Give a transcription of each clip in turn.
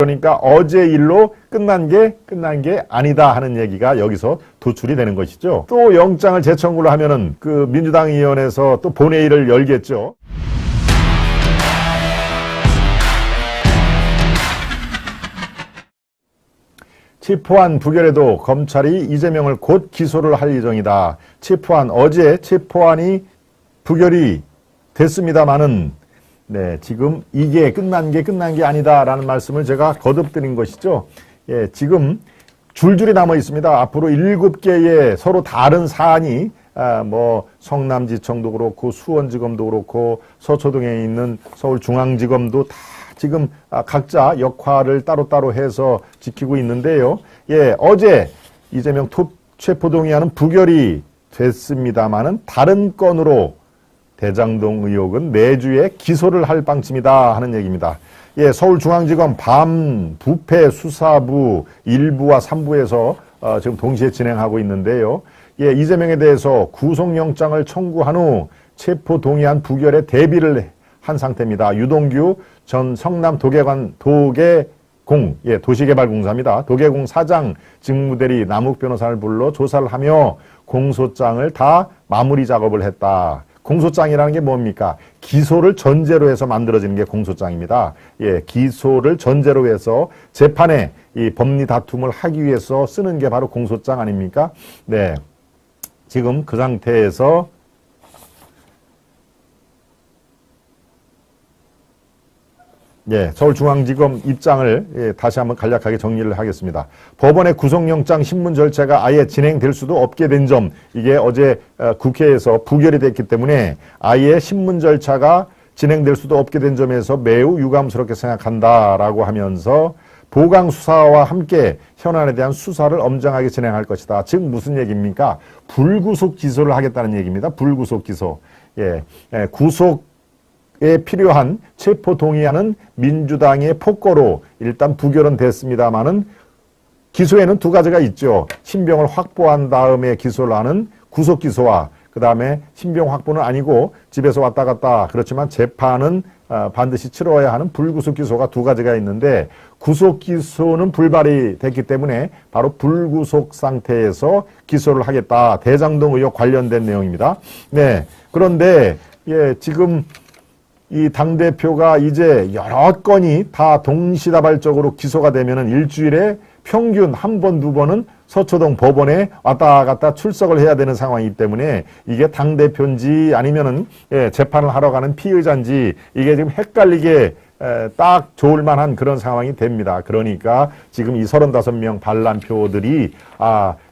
그러니까 어제 일로 끝난 게 아니다 하는 얘기가 여기서 도출이 되는 것이죠. 또 영장을 재청구를 하면은 그 민주당 의원에서 또 본회의를 열겠죠. 체포안 부결에도 검찰이 이재명을 곧 기소를 할 예정이다. 어제 체포안이 부결이 됐습니다만은 지금 이게 끝난 게 아니다라는 말씀을 제가 거듭드린 것이죠. 지금 줄줄이 남아 있습니다. 앞으로 7개의 서로 다른 사안이 성남지청도 그렇고 수원지검도 그렇고 서초동에 있는 서울중앙지검도 다 지금 각자 역할을 따로따로 해서 지키고 있는데요. 어제 이재명 체포동의안은 부결이 됐습니다만은 다른 건으로 대장동 의혹은 내주에 기소를 할 방침이다 하는 얘기입니다. 서울중앙지검 부패 수사부 1부와 3부에서 지금 동시에 진행하고 있는데요. 이재명에 대해서 구속영장을 청구한 후 체포동의안 부결에 대비를 한 상태입니다. 유동규 전 성남 도시개발공사입니다. 도개공 사장 직무대리 남욱 변호사를 불러 조사를 하며 공소장을 다 마무리 작업을 했다. 공소장이라는 게 뭡니까? 기소를 전제로 해서 만들어지는 게 공소장입니다. 기소를 전제로 해서 재판에 이 법리 다툼을 하기 위해서 쓰는 게 바로 공소장 아닙니까? 지금 그 상태에서 서울중앙지검 입장을 다시 한번 간략하게 정리를 하겠습니다. 법원의 구속영장 신문 절차가 아예 진행될 수도 없게 된 점, 이게 어제 국회에서 부결이 됐기 때문에 아예 신문 절차가 진행될 수도 없게 된 점에서 매우 유감스럽게 생각한다라고 하면서 보강수사와 함께 현안에 대한 수사를 엄정하게 진행할 것이다. 즉 무슨 얘기입니까? 불구속 기소를 하겠다는 얘기입니다. 불구속 기소. 구속에 필요한 체포 동의안은 민주당의 폭거로 일단 부결은 됐습니다만은 기소에는 두 가지가 있죠. 신병을 확보한 다음에 기소를 하는 구속 기소와 그 다음에 신병 확보는 아니고 집에서 왔다 갔다 그렇지만 재판은 반드시 치러야 하는 불구속 기소가 두 가지가 있는데 구속 기소는 불발이 됐기 때문에 바로 불구속 상태에서 기소를 하겠다. 대장동 의혹 관련된 내용입니다. 그런데 지금 이 당대표가 이제 여러 건이 다 동시다발적으로 기소가 되면은 일주일에 평균 한 번, 두 번은 서초동 법원에 왔다 갔다 출석을 해야 되는 상황이기 때문에 이게 당대표인지 아니면은 재판을 하러 가는 피의자인지 이게 지금 헷갈리게 딱 좋을 만한 그런 상황이 됩니다. 그러니까 지금 이 35명 반란표들이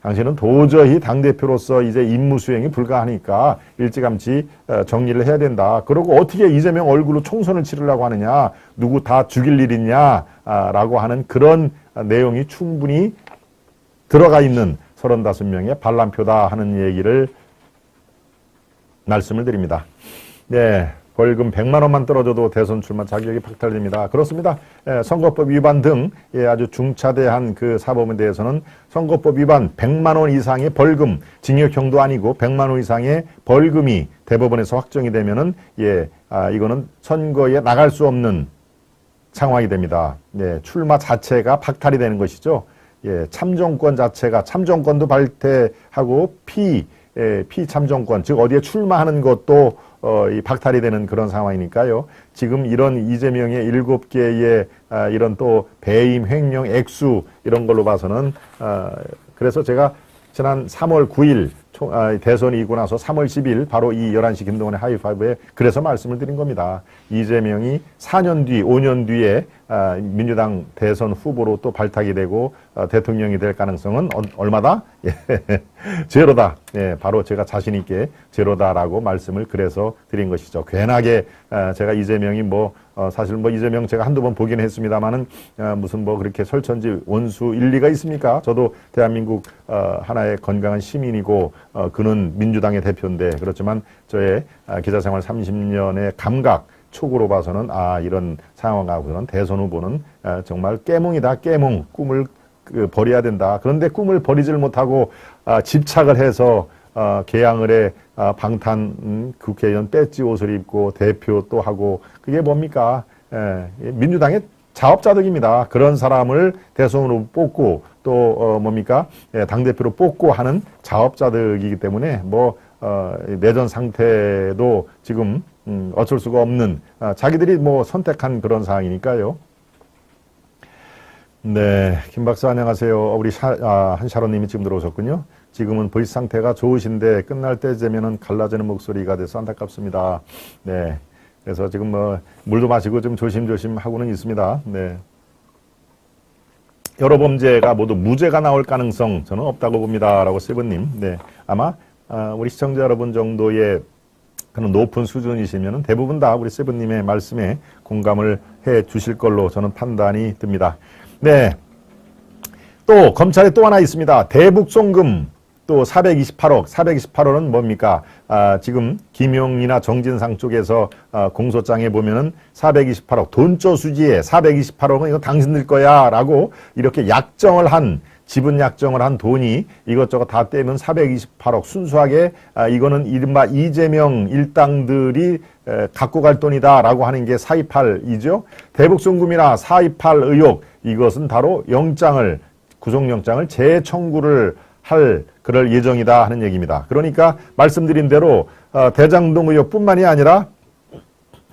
당신은 도저히 당대표로서 이제 임무 수행이 불가하니까 일찌감치 정리를 해야 된다. 그리고 어떻게 이재명 얼굴로 총선을 치르려고 하느냐. 누구 다 죽일 일 있냐. 라고 하는 그런 내용이 충분히 들어가 있는 35명의 반란표다 하는 얘기를 말씀을 드립니다. 벌금 100만 원만 떨어져도 대선 출마 자격이 박탈됩니다. 그렇습니다. 선거법 위반 등 아주 중차대한 그 사범에 대해서는 선거법 위반 100만 원 이상의 벌금, 징역형도 아니고 100만 원 이상의 벌금이 대법원에서 확정이 되면은 이거는 선거에 나갈 수 없는 상황이 됩니다. 출마 자체가 박탈이 되는 것이죠. 참정권 자체가 참정권도 발퇴하고 피참정권 즉 어디에 출마하는 것도 이 박탈이 되는 그런 상황이니까요. 지금 이런 이재명의 7개의 이런 또 배임, 횡령, 액수 이런 걸로 봐서는 그래서 제가 지난 3월 9일 대선이 있고 나서 3월 10일 바로 이 11시 김동완의 하이파이브에 그래서 말씀을 드린 겁니다. 이재명이 4년 뒤, 5년 뒤에 민주당 대선 후보로 또 발탁이 되고 대통령이 될 가능성은 얼마다? 제로다. 바로 제가 자신 있게 제로다라고 말씀을 그래서 드린 것이죠. 괜하게 제가 이재명이 사실 이재명 제가 한두 번 보긴 했습니다만은 무슨 그렇게 설천지 원수 일리가 있습니까? 저도 대한민국 하나의 건강한 시민이고 그는 민주당의 대표인데 그렇지만 저의 기자생활 30년의 감각 촉으로 봐서는 이런 상황하고는 대선 후보는 정말 깨뭉이다. 깨뭉. 꿈을 버려야 된다. 그런데 꿈을 버리질 못하고 집착을 해서 개항을 해 방탄 국회의원 배지 옷을 입고 대표 또 하고 그게 뭡니까? 민주당의 자업자득입니다. 그런 사람을 대선으로 뽑고 또 뭡니까? 예, 당대표로 뽑고 하는 자업자득이기 때문에 뭐 내전 상태도 지금 어쩔 수가 없는 자기들이 뭐 선택한 그런 상황이니까요. 네, 김 박사 안녕하세요. 우리 한샤로님이 지금 들어오셨군요. 지금은 보이스 상태가 좋으신데 끝날 때 되면은 갈라지는 목소리가 돼서 안타깝습니다. 네, 그래서 지금 뭐 물도 마시고 좀 조심조심 하고는 있습니다. 네. 여러 범죄가 모두 무죄가 나올 가능성 저는 없다고 봅니다라고 세븐님. 네, 아마 우리 시청자 여러분 정도의 그런 높은 수준이시면 대부분 다 우리 세븐님의 말씀에 공감을 해 주실 걸로 저는 판단이 듭니다. 네, 또 검찰에 또 하나 있습니다. 대북송금 또 428억, 428억은 뭡니까? 지금 김용이나 정진상 쪽에서 공소장에 보면은 428억, 돈조 수지에 428억은 이거 당신들 거야 라고 이렇게 약정을 한, 지분 약정을 한 돈이 이것저것 다 떼면 428억 순수하게 이거는 이른바 이재명 일당들이 갖고 갈 돈이다 라고 하는 게 428이죠. 대북송금이나 428 의혹 이것은 바로 영장을, 구속영장을 재청구를 할 그럴 예정이다 하는 얘기입니다. 그러니까 말씀드린 대로 대장동 의혹뿐만이 아니라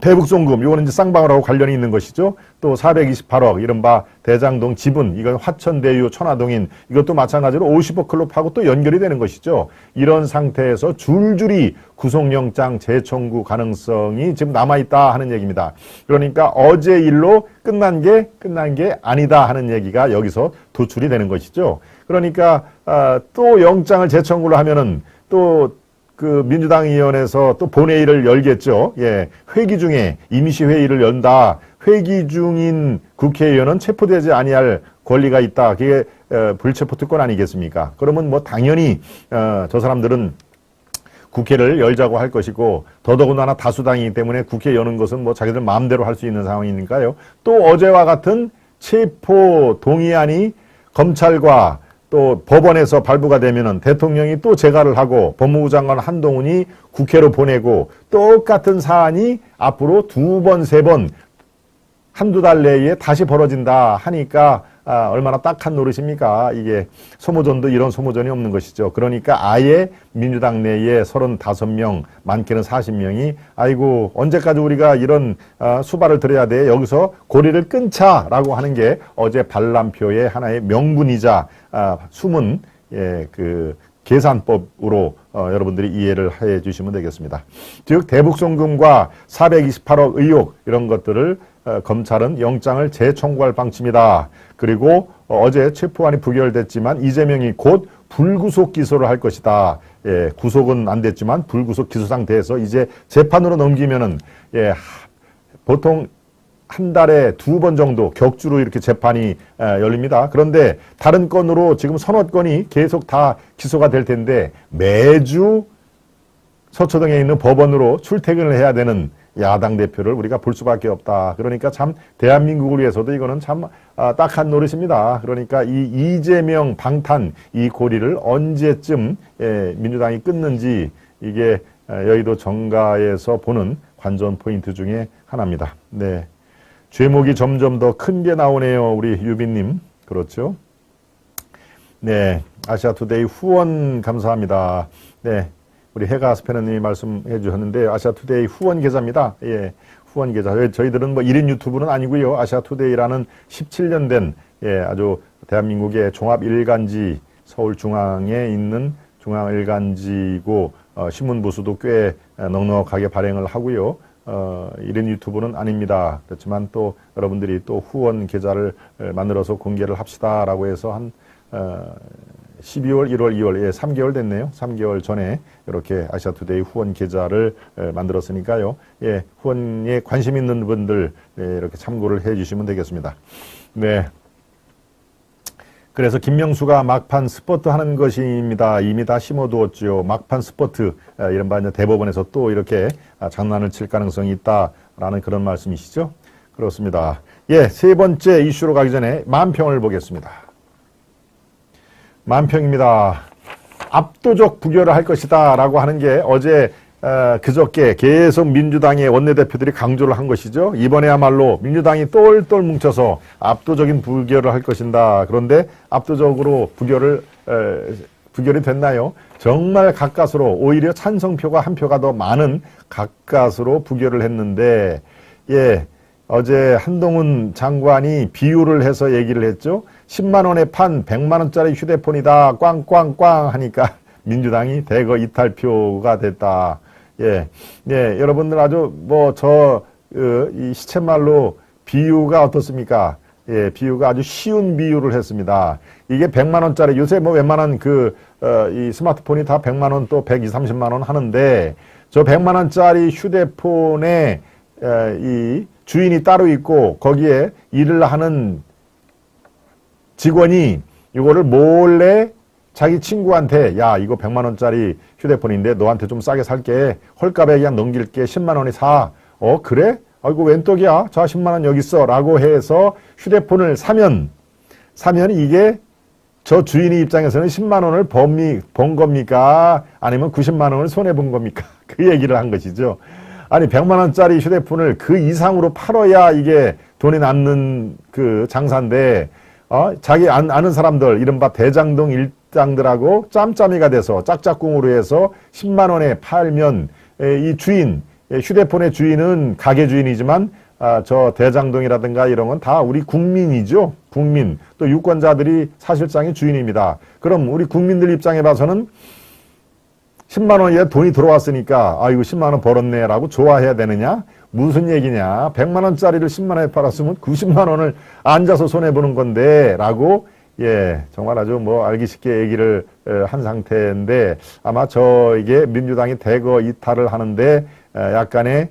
대북송금, 이거는 이제 쌍방울하고 관련이 있는 것이죠. 또 428억, 이른바 대장동 지분, 이건 화천대유 천화동인, 이것도 마찬가지로 50억 클럽하고 또 연결이 되는 것이죠. 이런 상태에서 줄줄이 구속영장 재청구 가능성이 지금 남아있다 하는 얘기입니다. 그러니까 어제 일로 끝난 게 아니다 하는 얘기가 여기서 도출이 되는 것이죠. 그러니까 또 영장을 재청구를 하면은 또 그 민주당 의원에서 또 본회의를 열겠죠. 예, 회기 중에 임시회의를 연다. 회기 중인 국회의원은 체포되지 아니할 권리가 있다. 그게 불체포 특권 아니겠습니까? 그러면 뭐 당연히 저 사람들은 국회를 열자고 할 것이고 더더군다나 다수당이기 때문에 국회 여는 것은 뭐 자기들 마음대로 할 수 있는 상황이니까요. 또 어제와 같은 체포 동의안이 검찰과 또 법원에서 발부가 되면은 대통령이 또 재가를 하고 법무부 장관 한동훈이 국회로 보내고 똑같은 사안이 앞으로 2번, 3번 한두 달 내에 다시 벌어진다 하니까 얼마나 딱한 노릇입니까? 이게 소모전도 이런 소모전이 없는 것이죠. 그러니까 아예 민주당 내에 35명, 많게는 40명이 아이고 언제까지 우리가 이런 수발을 들어야 돼? 여기서 고리를 끊자라고 하는 게 어제 반란표의 하나의 명분이자 숨은 그 계산법으로 여러분들이 이해를 해 주시면 되겠습니다. 즉 대북송금과 428억 의혹 이런 것들을 검찰은 영장을 재청구할 방침이다. 그리고 어제 체포안이 부결됐지만 이재명이 곧 불구속 기소를 할 것이다. 예, 구속은 안 됐지만 불구속 기소 상태에서 이제 재판으로 넘기면은 보통 한 달에 2번 정도 격주로 이렇게 재판이 열립니다. 그런데 다른 건으로 지금 서너 건이 계속 다 기소가 될 텐데 매주 서초동에 있는 법원으로 출퇴근을 해야 되는 야당 대표를 우리가 볼 수밖에 없다. 그러니까 참 대한민국을 위해서도 이거는 참 딱한 노릇입니다. 그러니까 이 이재명 방탄 이 고리를 언제쯤 민주당이 끊는지 이게 여의도 정가에서 보는 관전 포인트 중에 하나입니다. 네. 죄목이 점점 더 큰 게 나오네요. 우리 유빈님. 그렇죠. 네. 아시아투데이 후원 감사합니다. 네. 우리 해가 스페너님이 말씀해 주셨는데 아시아투데이 후원 계좌입니다. 예. 후원 계좌. 저희들은 뭐 1인 유튜브는 아니고요. 아시아투데이라는 17년 된 아주 대한민국의 종합 일간지 서울중앙에 있는 중앙일간지고 신문부수도 꽤 넉넉하게 발행을 하고요. 1인 유튜브는 아닙니다. 그렇지만 또 여러분들이 또 후원 계좌를 만들어서 공개를 합시다라고 해서 한 12월, 1월, 2월, 3개월 됐네요. 3개월 전에 이렇게 아시아투데이 후원 계좌를 만들었으니까요. 예, 후원에 관심 있는 분들 이렇게 참고를 해 주시면 되겠습니다. 네. 그래서 김명수가 막판 스포트 하는 것입니다. 이미 다 심어두었죠. 막판 스포트, 이른바 대법원에서 또 이렇게 장난을 칠 가능성이 있다라는 그런 말씀이시죠. 그렇습니다. 예, 세 번째 이슈로 가기 전에 만평을 보겠습니다. 만평입니다. 압도적 부결을 할 것이다 라고 하는 게 어제 그저께 계속 민주당의 원내대표들이 강조를 한 것이죠. 이번에야말로 민주당이 똘똘 뭉쳐서 압도적인 부결을 할 것인다. 그런데 압도적으로 부결이 됐나요? 정말 가까스로 오히려 찬성표가 한 표가 더 많은 가까스로 부결을 했는데, 예, 어제 한동훈 장관이 비유를 해서 얘기를 했죠. 10만 원에 판 100만 원짜리 휴대폰이다. 꽝꽝꽝 하니까 민주당이 대거 이탈표가 됐다. 예, 예, 여러분들 아주 이 시쳇말로 비유가 어떻습니까? 예, 비유가 아주 쉬운 비유를 했습니다. 이게 100만 원짜리, 요새 웬만한 이 스마트폰이 다 100만 원 또 120, 30만 원 하는데, 저 100만 원짜리 휴대폰에 이 주인이 따로 있고, 거기에 일을 하는 직원이 이거를 몰래 자기 친구한테, 야, 이거 100만 원짜리 휴대폰인데 너한테 좀 싸게 살게. 헐값에 그냥 넘길게. 10만 원에 사. 그래? 아이고, 웬 떡이야? 자, 10만 원 여기 있어. 라고 해서 휴대폰을 사면 이게 저 주인의 입장에서는 10만 원을 번 겁니까? 아니면 90만 원을 손해본 겁니까? 그 얘기를 한 것이죠. 아니, 100만 원짜리 휴대폰을 그 이상으로 팔아야 이게 돈이 남는 그 장사인데, 자기 아는 사람들, 이른바 대장동 일당들하고 짬짬이가 돼서 짝짝꿍으로 해서 10만 원에 팔면, 이 주인, 휴대폰의 주인은 가게 주인이지만, 저 대장동이라든가 이런 건 다 우리 국민이죠. 국민. 또 유권자들이 사실상의 주인입니다. 그럼 우리 국민들 입장에 봐서는 10만 원에 돈이 들어왔으니까, 이거 10만 원 벌었네 라고 좋아해야 되느냐? 무슨 얘기냐? 100만 원짜리를 10만 원에 팔았으면 90만 원을 앉아서 손해보는 건데, 라고, 예, 정말 아주 알기 쉽게 얘기를 한 상태인데, 아마 이게 민주당이 대거 이탈을 하는데, 약간의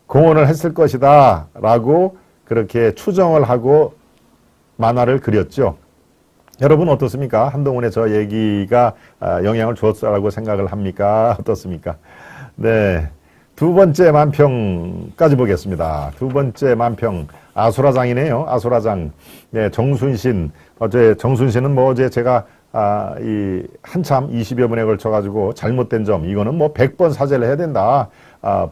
공헌을 했을 것이다, 라고 그렇게 추정을 하고 만화를 그렸죠. 여러분 어떻습니까? 한동훈의 저 얘기가 영향을 줬다고 생각을 합니까? 어떻습니까? 네. 두 번째 만평까지 보겠습니다. 두 번째 만평. 아수라장이네요. 아수라장. 네, 정순신. 어제 정순신은 어제 제가 한참 20여 분에 걸쳐가지고 잘못된 점, 이거는 100번 사죄를 해야 된다.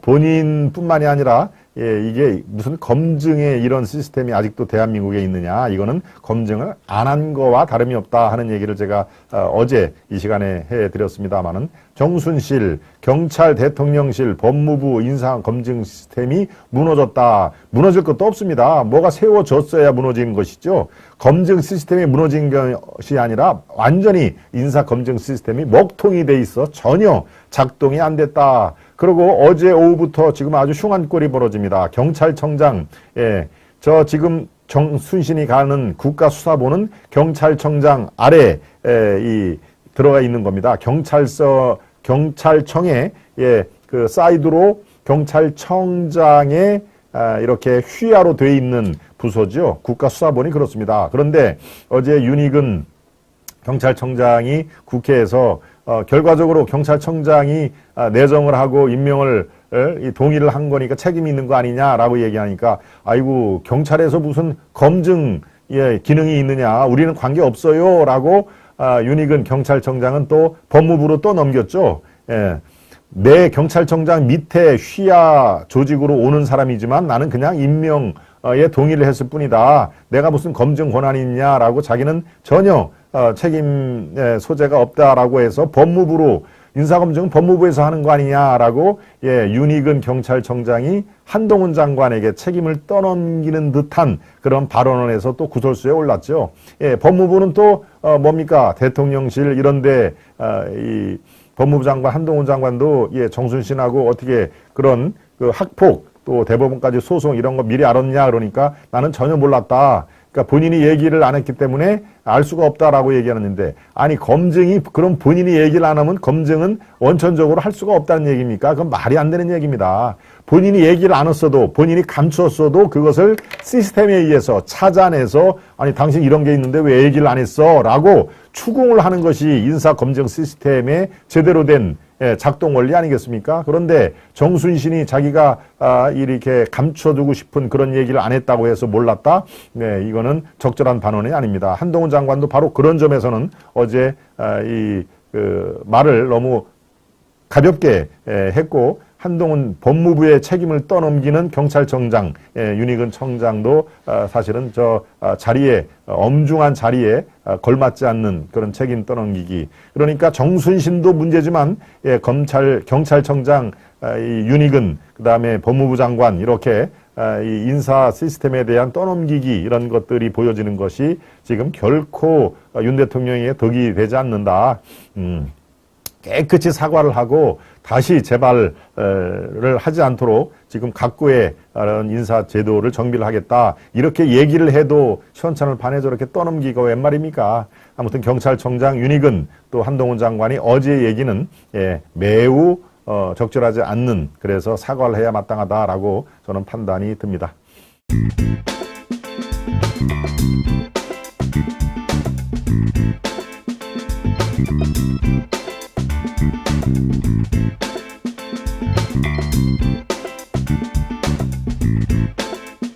본인뿐만이 아니라, 예, 이게 무슨 검증의 이런 시스템이 아직도 대한민국에 있느냐. 이거는 검증을 안 한 거와 다름이 없다 하는 얘기를 제가 어제 이 시간에 해드렸습니다만은, 정순실, 경찰, 대통령실, 법무부 인사검증 시스템이 무너졌다. 무너질 것도 없습니다. 뭐가 세워졌어야 무너진 것이죠. 검증 시스템이 무너진 것이 아니라 완전히 인사검증 시스템이 먹통이 돼 있어 전혀 작동이 안 됐다. 그리고 어제 오후부터 지금 아주 흉한 꼴이 벌어집니다. 경찰청장, 예, 저 지금 정순신이 가는 국가수사본은 경찰청장 아래 들어가 있는 겁니다. 경찰청에, 예, 그 사이드로 경찰청장에 이렇게 휘하로 돼 있는 부서죠. 국가수사본이 그렇습니다. 그런데 어제 윤익은 경찰청장이 국회에서 결과적으로 경찰청장이 내정을 하고 임명을 동의를 한 거니까 책임이 있는 거 아니냐라고 얘기하니까, 아이고, 경찰에서 무슨 검증 기능이 있느냐, 우리는 관계 없어요 라고 윤익은 경찰청장은 또 법무부로 또 넘겼죠. 예. 내 경찰청장 밑에 휘하 조직으로 오는 사람이지만 나는 그냥 임명에 동의를 했을 뿐이다. 내가 무슨 검증 권한이 있냐라고 자기는 전혀 책임 소재가 없다라고 해서 법무부로, 인사검증은 법무부에서 하는 거 아니냐라고, 예, 윤익은 경찰청장이 한동훈 장관에게 책임을 떠넘기는 듯한 그런 발언을 해서 또 구설수에 올랐죠. 예, 법무부는 또 뭡니까? 대통령실 이런데 이 법무부 장관 한동훈 장관도, 예, 정순신하고 어떻게 그런 그 학폭 또 대법원까지 소송 이런 거 미리 알았냐 그러니까 나는 전혀 몰랐다. 그러니까 본인이 얘기를 안 했기 때문에 알 수가 없다라고 얘기하는데, 아니, 검증이, 그럼 본인이 얘기를 안 하면 검증은 원천적으로 할 수가 없다는 얘기입니까? 그건 말이 안 되는 얘기입니다. 본인이 얘기를 안 했어도, 본인이 감추었어도 그것을 시스템에 의해서 찾아내서, 아니, 당신 이런 게 있는데 왜 얘기를 안 했어? 라고 추궁을 하는 것이 인사검증 시스템의 제대로 된 작동 원리 아니겠습니까? 그런데 정순신이 자기가 이렇게 감춰두고 싶은 그런 얘기를 안 했다고 해서 몰랐다? 네, 이거는 적절한 반언이 아닙니다. 한동훈 장관도 바로 그런 점에서는 어제 말을 너무 가볍게 했고 한동훈 법무부의 책임을 떠넘기는 경찰청장 윤희근 청장도 사실은 자리에 엄중한 자리에 걸맞지 않는 그런 책임 떠넘기기. 그러니까 정순신도 문제지만 경찰청장 이 윤희근 그다음에 법무부 장관 이렇게 이 인사 시스템에 대한 떠넘기기 이런 것들이 보여지는 것이 지금 결코 윤 대통령의 덕이 되지 않는다. 깨끗이 사과를 하고 다시 재발을 하지 않도록 지금 각고의 인사 제도를 정비를 하겠다. 이렇게 얘기를 해도 시원찮을 판에 저렇게 떠넘기고 웬 말입니까? 아무튼 경찰청장 윤희근 또 한동훈 장관이 어제 얘기는 매우 적절하지 않는, 그래서 사과를 해야 마땅하다라고 저는 판단이 듭니다.